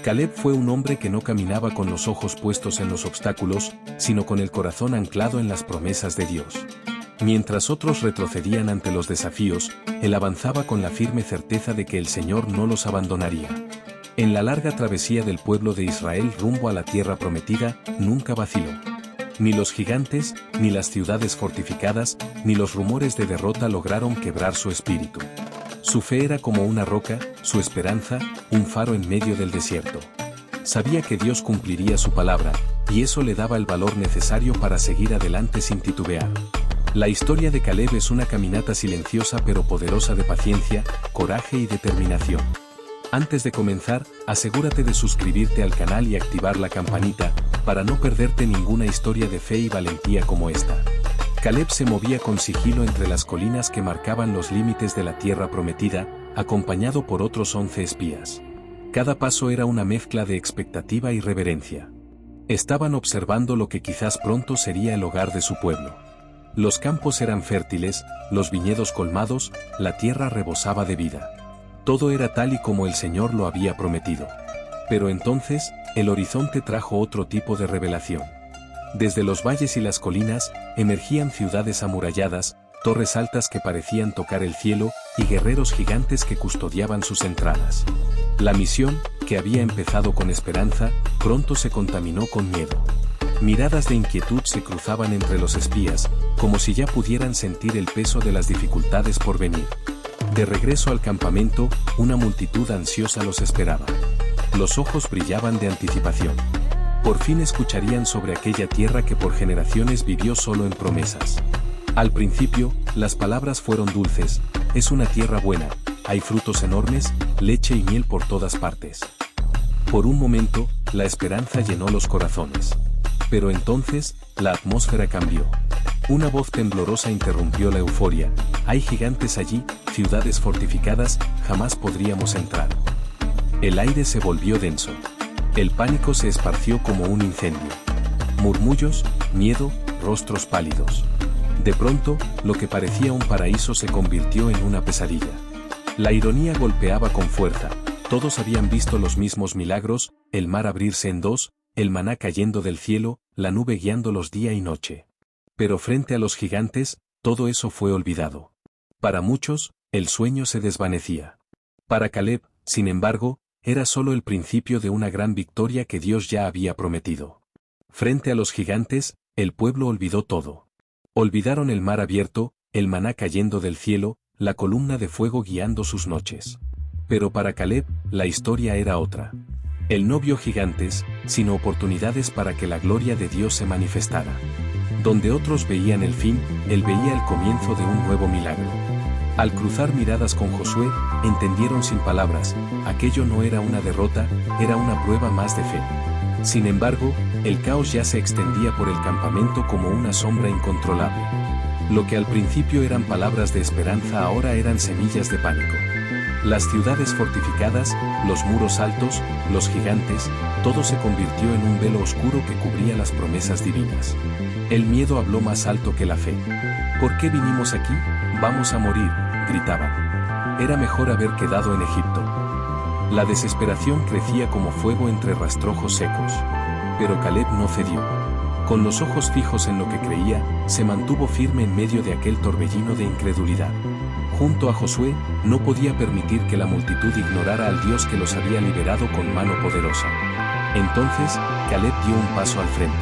Caleb fue un hombre que no caminaba con los ojos puestos en los obstáculos, sino con el corazón anclado en las promesas de Dios. Mientras otros retrocedían ante los desafíos, él avanzaba con la firme certeza de que el Señor no los abandonaría. En la larga travesía del pueblo de Israel rumbo a la tierra prometida, nunca vaciló. Ni los gigantes, ni las ciudades fortificadas, ni los rumores de derrota lograron quebrar su espíritu. Su fe era como una roca, su esperanza, un faro en medio del desierto. Sabía que Dios cumpliría su palabra, y eso le daba el valor necesario para seguir adelante sin titubear. La historia de Caleb es una caminata silenciosa pero poderosa de paciencia, coraje y determinación. Antes de comenzar, asegúrate de suscribirte al canal y activar la campanita, para no perderte ninguna historia de fe y valentía como esta. Caleb se movía con sigilo entre las colinas que marcaban los límites de la tierra prometida, acompañado por otros 11 espías. Cada paso era una mezcla de expectativa y reverencia. Estaban observando lo que quizás pronto sería el hogar de su pueblo. Los campos eran fértiles, los viñedos colmados, la tierra rebosaba de vida. Todo era tal y como el Señor lo había prometido. Pero entonces, el horizonte trajo otro tipo de revelación. Desde los valles y las colinas, emergían ciudades amuralladas, torres altas que parecían tocar el cielo, y guerreros gigantes que custodiaban sus entradas. La misión, que había empezado con esperanza, pronto se contaminó con miedo. Miradas de inquietud se cruzaban entre los espías, como si ya pudieran sentir el peso de las dificultades por venir. De regreso al campamento, una multitud ansiosa los esperaba. Los ojos brillaban de anticipación. Por fin escucharían sobre aquella tierra que por generaciones vivió solo en promesas. Al principio, las palabras fueron dulces: es una tierra buena, hay frutos enormes, leche y miel por todas partes. Por un momento, la esperanza llenó los corazones. Pero entonces, la atmósfera cambió. Una voz temblorosa interrumpió la euforia: hay gigantes allí, ciudades fortificadas, jamás podríamos entrar. El aire se volvió denso. El pánico se esparció como un incendio. Murmullos, miedo, rostros pálidos. De pronto, lo que parecía un paraíso se convirtió en una pesadilla. La ironía golpeaba con fuerza. Todos habían visto los mismos milagros: el mar abrirse en dos, el maná cayendo del cielo, la nube guiándolos día y noche. Pero frente a los gigantes, todo eso fue olvidado. Para muchos, el sueño se desvanecía. Para Caleb, sin embargo, era solo el principio de una gran victoria que Dios ya había prometido. Frente a los gigantes, el pueblo olvidó todo. Olvidaron el mar abierto, el maná cayendo del cielo, la columna de fuego guiando sus noches. Pero para Caleb, la historia era otra. Él no vio gigantes, sino oportunidades para que la gloria de Dios se manifestara. Donde otros veían el fin, él veía el comienzo de un nuevo milagro. Al cruzar miradas con Josué, entendieron sin palabras: aquello no era una derrota, era una prueba más de fe. Sin embargo, el caos ya se extendía por el campamento como una sombra incontrolable. Lo que al principio eran palabras de esperanza ahora eran semillas de pánico. Las ciudades fortificadas, los muros altos, los gigantes, todo se convirtió en un velo oscuro que cubría las promesas divinas. El miedo habló más alto que la fe. ¿Por qué vinimos aquí? Vamos a morir, gritaban. Era mejor haber quedado en Egipto. La desesperación crecía como fuego entre rastrojos secos. Pero Caleb no cedió. Con los ojos fijos en lo que creía, se mantuvo firme en medio de aquel torbellino de incredulidad. Junto a Josué, no podía permitir que la multitud ignorara al Dios que los había liberado con mano poderosa. Entonces, Caleb dio un paso al frente.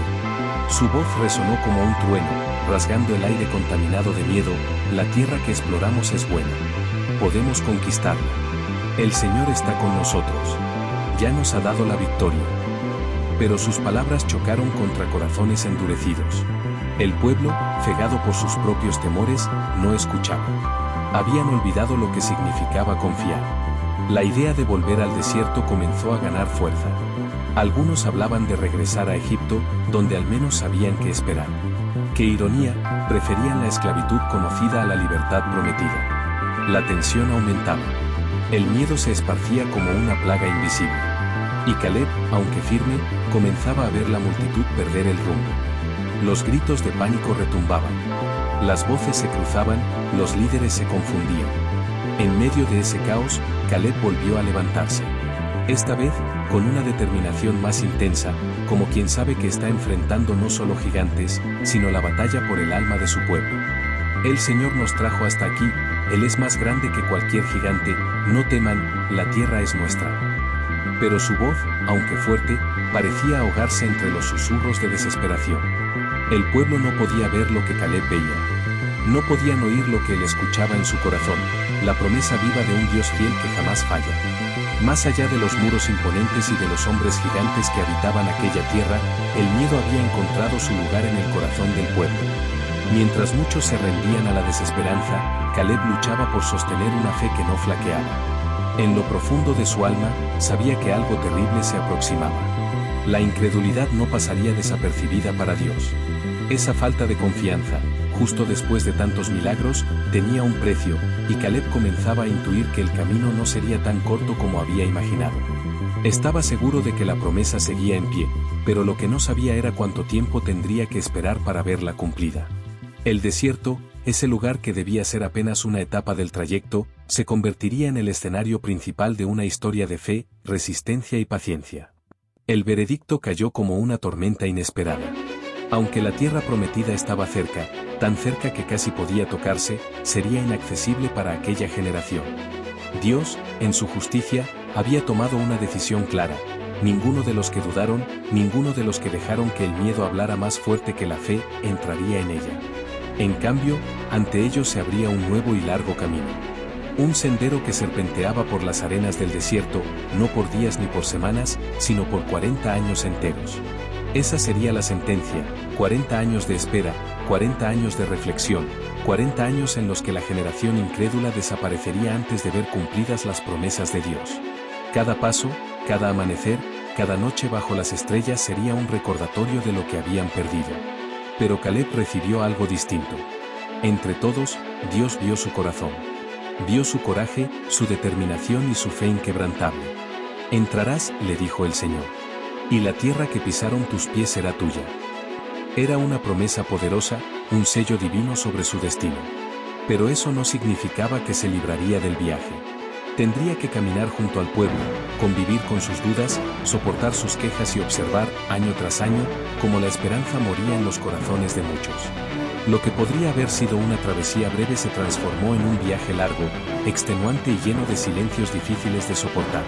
Su voz resonó como un trueno, rasgando el aire contaminado de miedo: la tierra que exploramos es buena. Podemos conquistarla. El Señor está con nosotros. Ya nos ha dado la victoria. Pero sus palabras chocaron contra corazones endurecidos. El pueblo, cegado por sus propios temores, no escuchaba. Habían olvidado lo que significaba confiar. La idea de volver al desierto comenzó a ganar fuerza. Algunos hablaban de regresar a Egipto, donde al menos sabían qué esperar. ¡Qué ironía! Preferían la esclavitud conocida a la libertad prometida. La tensión aumentaba. El miedo se esparcía como una plaga invisible. Y Caleb, aunque firme, comenzaba a ver la multitud perder el rumbo. Los gritos de pánico retumbaban. Las voces se cruzaban, los líderes se confundían. En medio de ese caos, Caleb volvió a levantarse. Esta vez, con una determinación más intensa, como quien sabe que está enfrentando no solo gigantes, sino la batalla por el alma de su pueblo. El Señor nos trajo hasta aquí, Él es más grande que cualquier gigante, no teman, la tierra es nuestra. Pero su voz, aunque fuerte, parecía ahogarse entre los susurros de desesperación. El pueblo no podía ver lo que Caleb veía. No podían oír lo que él escuchaba en su corazón, la promesa viva de un Dios fiel que jamás falla. Más allá de los muros imponentes y de los hombres gigantes que habitaban aquella tierra, el miedo había encontrado su lugar en el corazón del pueblo. Mientras muchos se rendían a la desesperanza, Caleb luchaba por sostener una fe que no flaqueaba. En lo profundo de su alma, sabía que algo terrible se aproximaba. La incredulidad no pasaría desapercibida para Dios. Esa falta de confianza, justo después de tantos milagros, tenía un precio, y Caleb comenzaba a intuir que el camino no sería tan corto como había imaginado. Estaba seguro de que la promesa seguía en pie, pero lo que no sabía era cuánto tiempo tendría que esperar para verla cumplida. El desierto, ese lugar que debía ser apenas una etapa del trayecto, se convertiría en el escenario principal de una historia de fe, resistencia y paciencia. El veredicto cayó como una tormenta inesperada. Aunque la tierra prometida estaba cerca, tan cerca que casi podía tocarse, sería inaccesible para aquella generación. Dios, en su justicia, había tomado una decisión clara. Ninguno de los que dudaron, ninguno de los que dejaron que el miedo hablara más fuerte que la fe, entraría en ella. En cambio, ante ellos se abría un nuevo y largo camino. Un sendero que serpenteaba por las arenas del desierto, no por días ni por semanas, sino por 40 años enteros. Esa sería la sentencia, 40 años de espera, 40 años de reflexión, 40 años en los que la generación incrédula desaparecería antes de ver cumplidas las promesas de Dios. Cada paso, cada amanecer, cada noche bajo las estrellas sería un recordatorio de lo que habían perdido. Pero Caleb recibió algo distinto. Entre todos, Dios vio su corazón. Vio su coraje, su determinación y su fe inquebrantable. Entrarás, le dijo el Señor. Y la tierra que pisaron tus pies será tuya. Era una promesa poderosa, un sello divino sobre su destino. Pero eso no significaba que se libraría del viaje. Tendría que caminar junto al pueblo, convivir con sus dudas, soportar sus quejas y observar, año tras año, cómo la esperanza moría en los corazones de muchos. Lo que podría haber sido una travesía breve se transformó en un viaje largo, extenuante y lleno de silencios difíciles de soportar.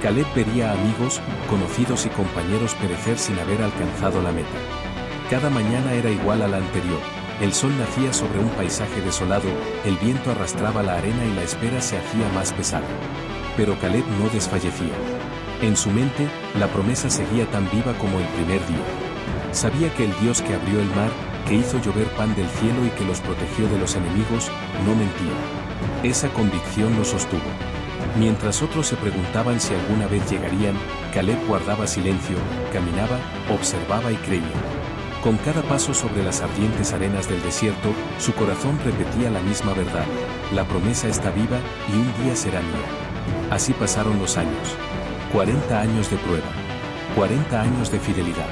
Caleb vería a amigos, conocidos y compañeros perecer sin haber alcanzado la meta. Cada mañana era igual a la anterior. El sol nacía sobre un paisaje desolado, el viento arrastraba la arena y la espera se hacía más pesada. Pero Caleb no desfallecía. En su mente, la promesa seguía tan viva como el primer día. Sabía que el Dios que abrió el mar, que hizo llover pan del cielo y que los protegió de los enemigos, no mentía. Esa convicción lo sostuvo. Mientras otros se preguntaban si alguna vez llegarían, Caleb guardaba silencio, caminaba, observaba y creía. Con cada paso sobre las ardientes arenas del desierto, su corazón repetía la misma verdad: la promesa está viva y un día será mía. Así pasaron los años. 40 años de prueba. 40 años de fidelidad.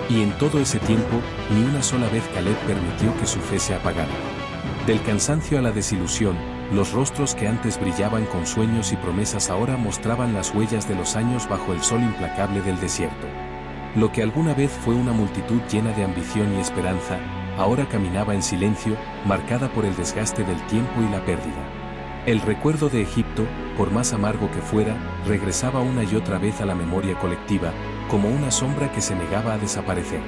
Y en todo ese tiempo, ni una sola vez Caleb permitió que su fe se apagara. Del cansancio a la desilusión, los rostros que antes brillaban con sueños y promesas ahora mostraban las huellas de los años bajo el sol implacable del desierto. Lo que alguna vez fue una multitud llena de ambición y esperanza, ahora caminaba en silencio, marcada por el desgaste del tiempo y la pérdida. El recuerdo de Egipto, por más amargo que fuera, regresaba una y otra vez a la memoria colectiva, como una sombra que se negaba a desaparecer.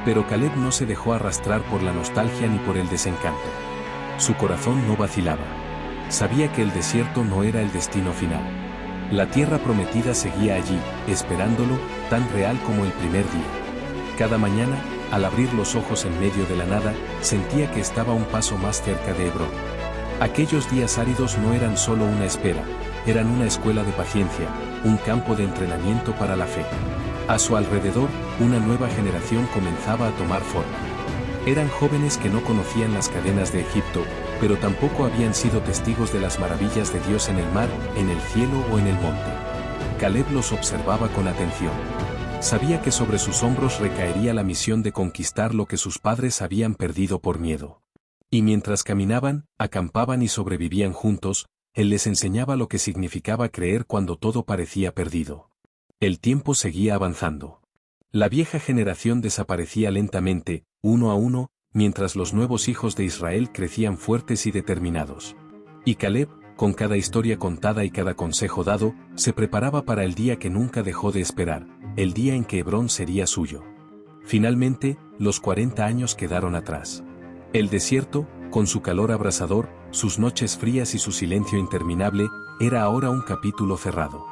Pero Caleb no se dejó arrastrar por la nostalgia ni por el desencanto. Su corazón no vacilaba. Sabía que el desierto no era el destino final. La tierra prometida seguía allí, esperándolo, tan real como el primer día. Cada mañana, al abrir los ojos en medio de la nada, sentía que estaba un paso más cerca de Hebrón. Aquellos días áridos no eran solo una espera, eran una escuela de paciencia, un campo de entrenamiento para la fe. A su alrededor, una nueva generación comenzaba a tomar forma. Eran jóvenes que no conocían las cadenas de Egipto, pero tampoco habían sido testigos de las maravillas de Dios en el mar, en el cielo o en el monte. Caleb los observaba con atención. Sabía que sobre sus hombros recaería la misión de conquistar lo que sus padres habían perdido por miedo. Y mientras caminaban, acampaban y sobrevivían juntos, él les enseñaba lo que significaba creer cuando todo parecía perdido. El tiempo seguía avanzando. La vieja generación desaparecía lentamente, uno a uno, mientras los nuevos hijos de Israel crecían fuertes y determinados. Y Caleb, con cada historia contada y cada consejo dado, se preparaba para el día que nunca dejó de esperar, el día en que Hebrón sería suyo. Finalmente, los 40 años quedaron atrás. El desierto, con su calor abrasador, sus noches frías y su silencio interminable, era ahora un capítulo cerrado.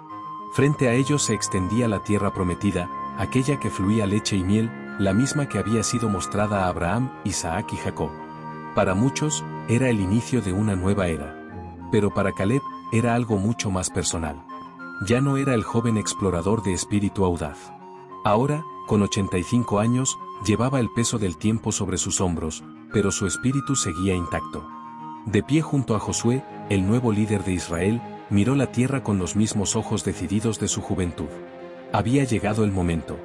Frente a ellos se extendía la tierra prometida, aquella que fluía leche y miel, la misma que había sido mostrada a Abraham, Isaac y Jacob. Para muchos, era el inicio de una nueva era. Pero para Caleb, era algo mucho más personal. Ya no era el joven explorador de espíritu audaz. Ahora, con 85 años, llevaba el peso del tiempo sobre sus hombros, pero su espíritu seguía intacto. De pie junto a Josué, el nuevo líder de Israel, miró la tierra con los mismos ojos decididos de su juventud. Había llegado el momento.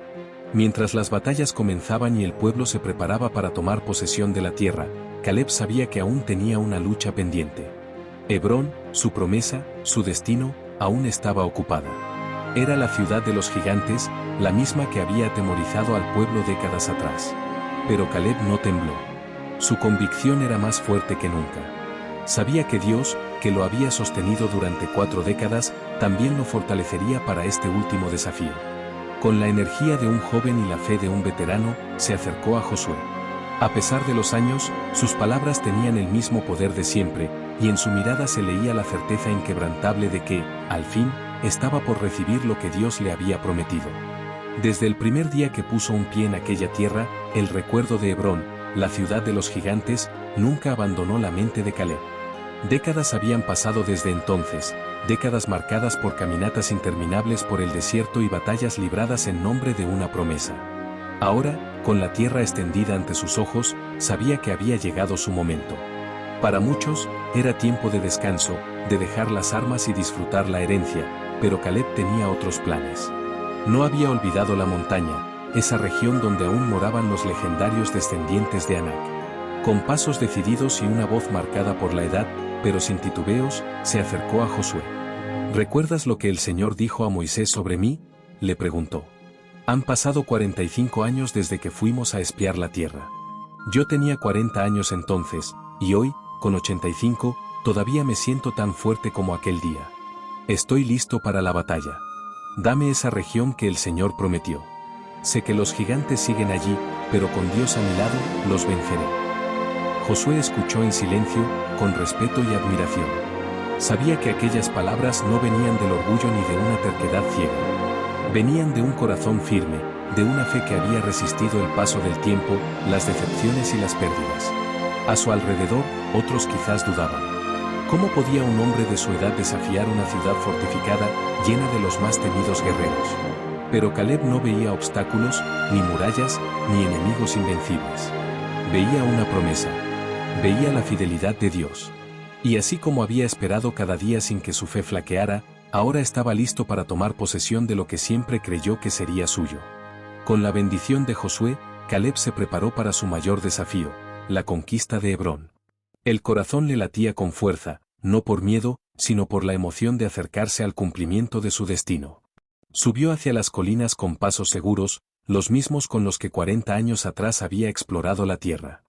Mientras las batallas comenzaban y el pueblo se preparaba para tomar posesión de la tierra, Caleb sabía que aún tenía una lucha pendiente. Hebrón, su promesa, su destino, aún estaba ocupada. Era la ciudad de los gigantes, la misma que había atemorizado al pueblo décadas atrás. Pero Caleb no tembló. Su convicción era más fuerte que nunca. Sabía que Dios, que lo había sostenido durante 4 décadas, también lo fortalecería para este último desafío. Con la energía de un joven y la fe de un veterano, se acercó a Josué. A pesar de los años, sus palabras tenían el mismo poder de siempre, y en su mirada se leía la certeza inquebrantable de que, al fin, estaba por recibir lo que Dios le había prometido. Desde el primer día que puso un pie en aquella tierra, el recuerdo de Hebrón, la ciudad de los gigantes, nunca abandonó la mente de Caleb. Décadas habían pasado desde entonces, décadas marcadas por caminatas interminables por el desierto y batallas libradas en nombre de una promesa. Ahora, con la tierra extendida ante sus ojos, sabía que había llegado su momento. Para muchos, era tiempo de descanso, de dejar las armas y disfrutar la herencia, pero Caleb tenía otros planes. No había olvidado la montaña, esa región donde aún moraban los legendarios descendientes de Anak. Con pasos decididos y una voz marcada por la edad, pero sin titubeos, se acercó a Josué. ¿Recuerdas lo que el Señor dijo a Moisés sobre mí?, le preguntó. Han pasado 45 años desde que fuimos a espiar la tierra. Yo tenía 40 años entonces, y hoy, con 85, todavía me siento tan fuerte como aquel día. Estoy listo para la batalla. Dame esa región que el Señor prometió. Sé que los gigantes siguen allí, pero con Dios a mi lado, los venceré. Josué escuchó en silencio, con respeto y admiración. Sabía que aquellas palabras no venían del orgullo ni de una terquedad ciega. Venían de un corazón firme, de una fe que había resistido el paso del tiempo, las decepciones y las pérdidas. A su alrededor, otros quizás dudaban. ¿Cómo podía un hombre de su edad desafiar una ciudad fortificada, llena de los más temidos guerreros? Pero Caleb no veía obstáculos, ni murallas, ni enemigos invencibles. Veía una promesa. Veía la fidelidad de Dios. Y así como había esperado cada día sin que su fe flaqueara, ahora estaba listo para tomar posesión de lo que siempre creyó que sería suyo. Con la bendición de Josué, Caleb se preparó para su mayor desafío, la conquista de Hebrón. El corazón le latía con fuerza, no por miedo, sino por la emoción de acercarse al cumplimiento de su destino. Subió hacia las colinas con pasos seguros, los mismos con los que 40 años atrás había explorado la tierra.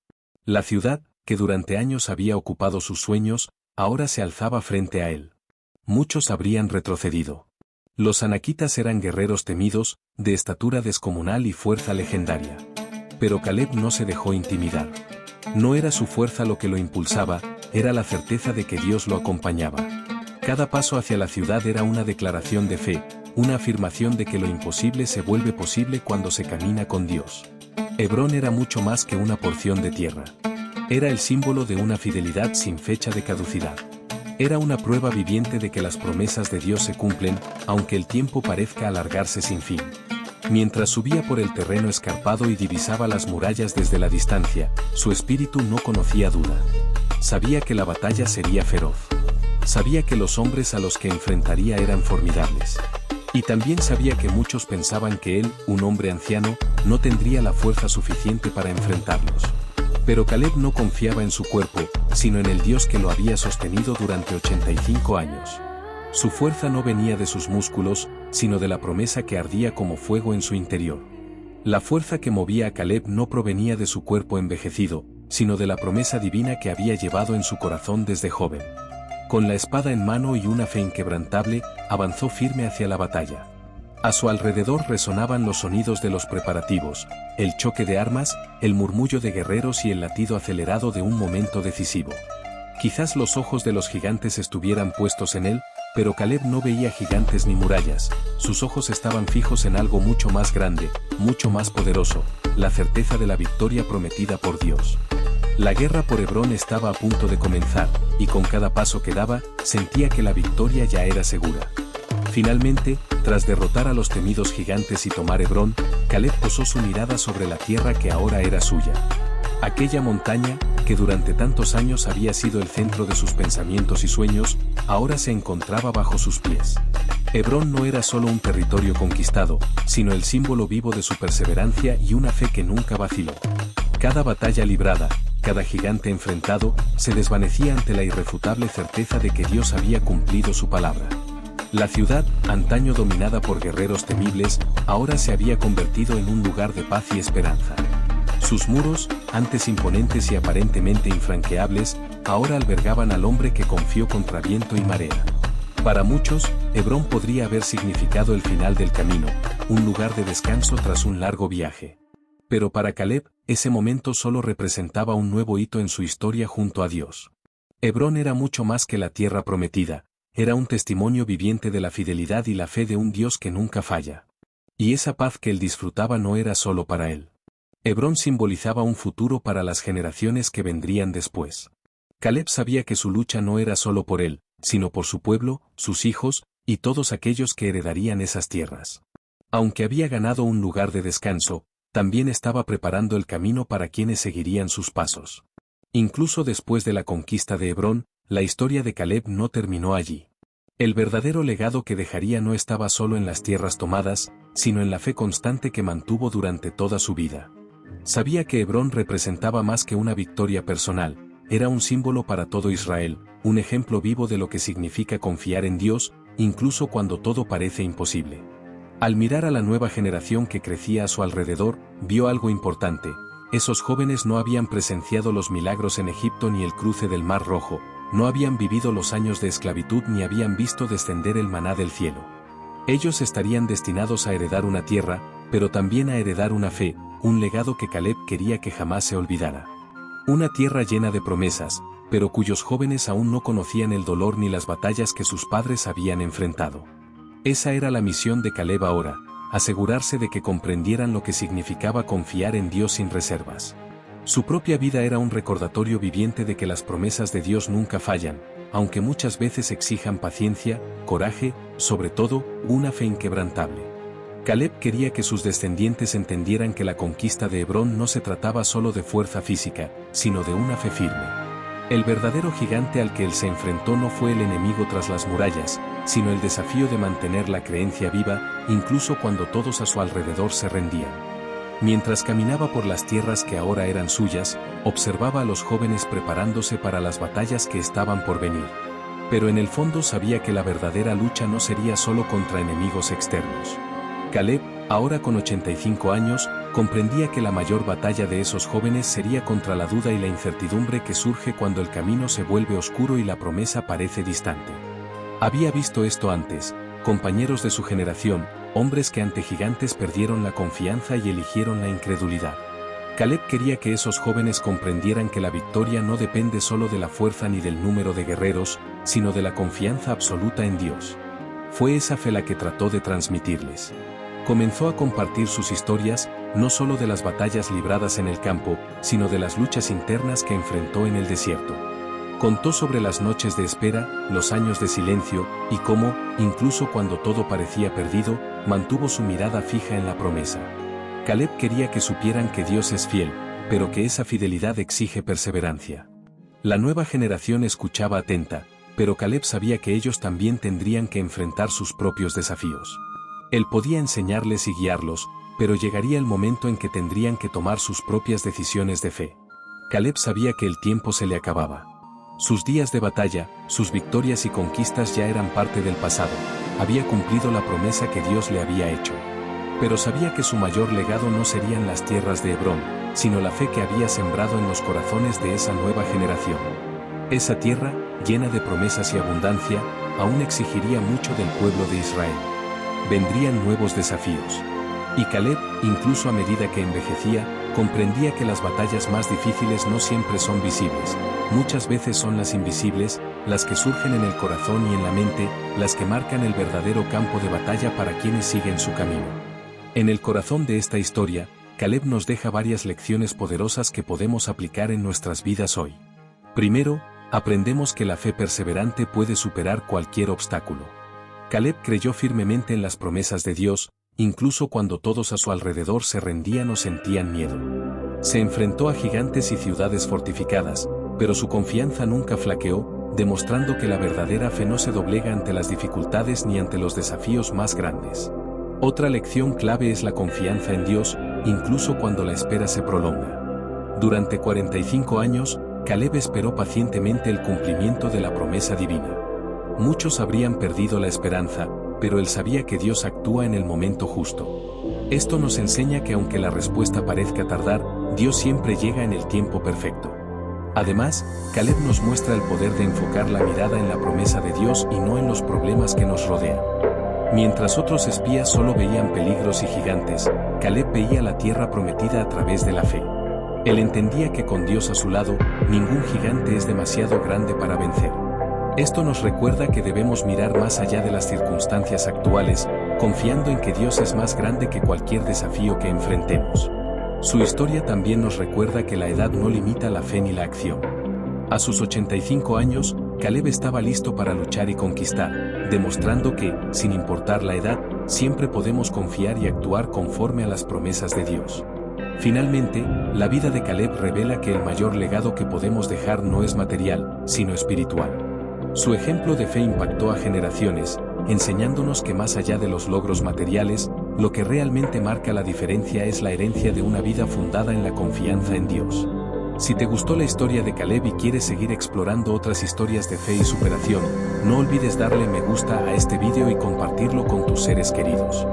La ciudad, que durante años había ocupado sus sueños, ahora se alzaba frente a él. Muchos habrían retrocedido. Los anaquitas eran guerreros temidos, de estatura descomunal y fuerza legendaria. Pero Caleb no se dejó intimidar. No era su fuerza lo que lo impulsaba, era la certeza de que Dios lo acompañaba. Cada paso hacia la ciudad era una declaración de fe, una afirmación de que lo imposible se vuelve posible cuando se camina con Dios. Hebrón era mucho más que una porción de tierra. Era el símbolo de una fidelidad sin fecha de caducidad. Era una prueba viviente de que las promesas de Dios se cumplen, aunque el tiempo parezca alargarse sin fin. Mientras subía por el terreno escarpado y divisaba las murallas desde la distancia, su espíritu no conocía duda. Sabía que la batalla sería feroz. Sabía que los hombres a los que enfrentaría eran formidables. Y también sabía que muchos pensaban que él, un hombre anciano, no tendría la fuerza suficiente para enfrentarlos. Pero Caleb no confiaba en su cuerpo, sino en el Dios que lo había sostenido durante 85 años. Su fuerza no venía de sus músculos, sino de la promesa que ardía como fuego en su interior. La fuerza que movía a Caleb no provenía de su cuerpo envejecido, sino de la promesa divina que había llevado en su corazón desde joven. Con la espada en mano y una fe inquebrantable, avanzó firme hacia la batalla. A su alrededor resonaban los sonidos de los preparativos, el choque de armas, el murmullo de guerreros y el latido acelerado de un momento decisivo. Quizás los ojos de los gigantes estuvieran puestos en él, pero Caleb no veía gigantes ni murallas, sus ojos estaban fijos en algo mucho más grande, mucho más poderoso, la certeza de la victoria prometida por Dios. La guerra por Hebrón estaba a punto de comenzar, y con cada paso que daba, sentía que la victoria ya era segura. Finalmente, tras derrotar a los temidos gigantes y tomar Hebrón, Caleb posó su mirada sobre la tierra que ahora era suya. Aquella montaña, que durante tantos años había sido el centro de sus pensamientos y sueños, ahora se encontraba bajo sus pies. Hebrón no era solo un territorio conquistado, sino el símbolo vivo de su perseverancia y una fe que nunca vaciló. Cada batalla librada, cada gigante enfrentado, se desvanecía ante la irrefutable certeza de que Dios había cumplido su palabra. La ciudad, antaño dominada por guerreros temibles, ahora se había convertido en un lugar de paz y esperanza. Sus muros, antes imponentes y aparentemente infranqueables, ahora albergaban al hombre que confió contra viento y marea. Para muchos, Hebrón podría haber significado el final del camino, un lugar de descanso tras un largo viaje. Pero para Caleb, ese momento solo representaba un nuevo hito en su historia junto a Dios. Hebrón era mucho más que la tierra prometida, era un testimonio viviente de la fidelidad y la fe de un Dios que nunca falla. Y esa paz que él disfrutaba no era solo para él. Hebrón simbolizaba un futuro para las generaciones que vendrían después. Caleb sabía que su lucha no era solo por él, sino por su pueblo, sus hijos, y todos aquellos que heredarían esas tierras. Aunque había ganado un lugar de descanso, también estaba preparando el camino para quienes seguirían sus pasos. Incluso después de la conquista de Hebrón, la historia de Caleb no terminó allí. El verdadero legado que dejaría no estaba solo en las tierras tomadas, sino en la fe constante que mantuvo durante toda su vida. Sabía que Hebrón representaba más que una victoria personal, era un símbolo para todo Israel, un ejemplo vivo de lo que significa confiar en Dios, incluso cuando todo parece imposible. Al mirar a la nueva generación que crecía a su alrededor, vio algo importante. Esos jóvenes no habían presenciado los milagros en Egipto ni el cruce del Mar Rojo, no habían vivido los años de esclavitud ni habían visto descender el maná del cielo. Ellos estarían destinados a heredar una tierra, pero también a heredar una fe, un legado que Caleb quería que jamás se olvidara. Una tierra llena de promesas, pero cuyos jóvenes aún no conocían el dolor ni las batallas que sus padres habían enfrentado. Esa era la misión de Caleb ahora, asegurarse de que comprendieran lo que significaba confiar en Dios sin reservas. Su propia vida era un recordatorio viviente de que las promesas de Dios nunca fallan, aunque muchas veces exijan paciencia, coraje, sobre todo, una fe inquebrantable. Caleb quería que sus descendientes entendieran que la conquista de Hebrón no se trataba solo de fuerza física, sino de una fe firme. El verdadero gigante al que él se enfrentó no fue el enemigo tras las murallas, sino el desafío de mantener la creencia viva, incluso cuando todos a su alrededor se rendían. Mientras caminaba por las tierras que ahora eran suyas, observaba a los jóvenes preparándose para las batallas que estaban por venir. Pero en el fondo sabía que la verdadera lucha no sería solo contra enemigos externos. Caleb, ahora con 85 años, comprendía que la mayor batalla de esos jóvenes sería contra la duda y la incertidumbre que surge cuando el camino se vuelve oscuro y la promesa parece distante. Había visto esto antes, compañeros de su generación, hombres que ante gigantes perdieron la confianza y eligieron la incredulidad. Caleb quería que esos jóvenes comprendieran que la victoria no depende solo de la fuerza ni del número de guerreros, sino de la confianza absoluta en Dios. Fue esa fe la que trató de transmitirles. Comenzó a compartir sus historias, no solo de las batallas libradas en el campo, sino de las luchas internas que enfrentó en el desierto. Contó sobre las noches de espera, los años de silencio, y cómo, incluso cuando todo parecía perdido, mantuvo su mirada fija en la promesa. Caleb quería que supieran que Dios es fiel, pero que esa fidelidad exige perseverancia. La nueva generación escuchaba atenta, pero Caleb sabía que ellos también tendrían que enfrentar sus propios desafíos. Él podía enseñarles y guiarlos, pero llegaría el momento en que tendrían que tomar sus propias decisiones de fe. Caleb sabía que el tiempo se le acababa. Sus días de batalla, sus victorias y conquistas ya eran parte del pasado, había cumplido la promesa que Dios le había hecho. Pero sabía que su mayor legado no serían las tierras de Hebrón, sino la fe que había sembrado en los corazones de esa nueva generación. Esa tierra, llena de promesas y abundancia, aún exigiría mucho del pueblo de Israel. Vendrían nuevos desafíos. Y Caleb, incluso a medida que envejecía, comprendía que las batallas más difíciles no siempre son visibles, muchas veces son las invisibles, las que surgen en el corazón y en la mente, las que marcan el verdadero campo de batalla para quienes siguen su camino. En el corazón de esta historia, Caleb nos deja varias lecciones poderosas que podemos aplicar en nuestras vidas hoy. Primero, aprendemos que la fe perseverante puede superar cualquier obstáculo. Caleb creyó firmemente en las promesas de Dios, incluso cuando todos a su alrededor se rendían o sentían miedo. Se enfrentó a gigantes y ciudades fortificadas, pero su confianza nunca flaqueó, demostrando que la verdadera fe no se doblega ante las dificultades ni ante los desafíos más grandes. Otra lección clave es la confianza en Dios, incluso cuando la espera se prolonga. Durante 45 años, Caleb esperó pacientemente el cumplimiento de la promesa divina. Muchos habrían perdido la esperanza, pero él sabía que Dios actúa en el momento justo. Esto nos enseña que aunque la respuesta parezca tardar, Dios siempre llega en el tiempo perfecto. Además, Caleb nos muestra el poder de enfocar la mirada en la promesa de Dios y no en los problemas que nos rodean. Mientras otros espías solo veían peligros y gigantes, Caleb veía la tierra prometida a través de la fe. Él entendía que con Dios a su lado, ningún gigante es demasiado grande para vencer. Esto nos recuerda que debemos mirar más allá de las circunstancias actuales, confiando en que Dios es más grande que cualquier desafío que enfrentemos. Su historia también nos recuerda que la edad no limita la fe ni la acción. A sus 85 años, Caleb estaba listo para luchar y conquistar, demostrando que, sin importar la edad, siempre podemos confiar y actuar conforme a las promesas de Dios. Finalmente, la vida de Caleb revela que el mayor legado que podemos dejar no es material, sino espiritual. Su ejemplo de fe impactó a generaciones, enseñándonos que más allá de los logros materiales, lo que realmente marca la diferencia es la herencia de una vida fundada en la confianza en Dios. Si te gustó la historia de Caleb y quieres seguir explorando otras historias de fe y superación, no olvides darle me gusta a este video y compartirlo con tus seres queridos.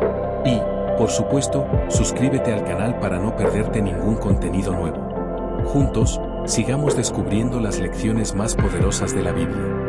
Y, por supuesto, suscríbete al canal para no perderte ningún contenido nuevo. Juntos, sigamos descubriendo las lecciones más poderosas de la Biblia.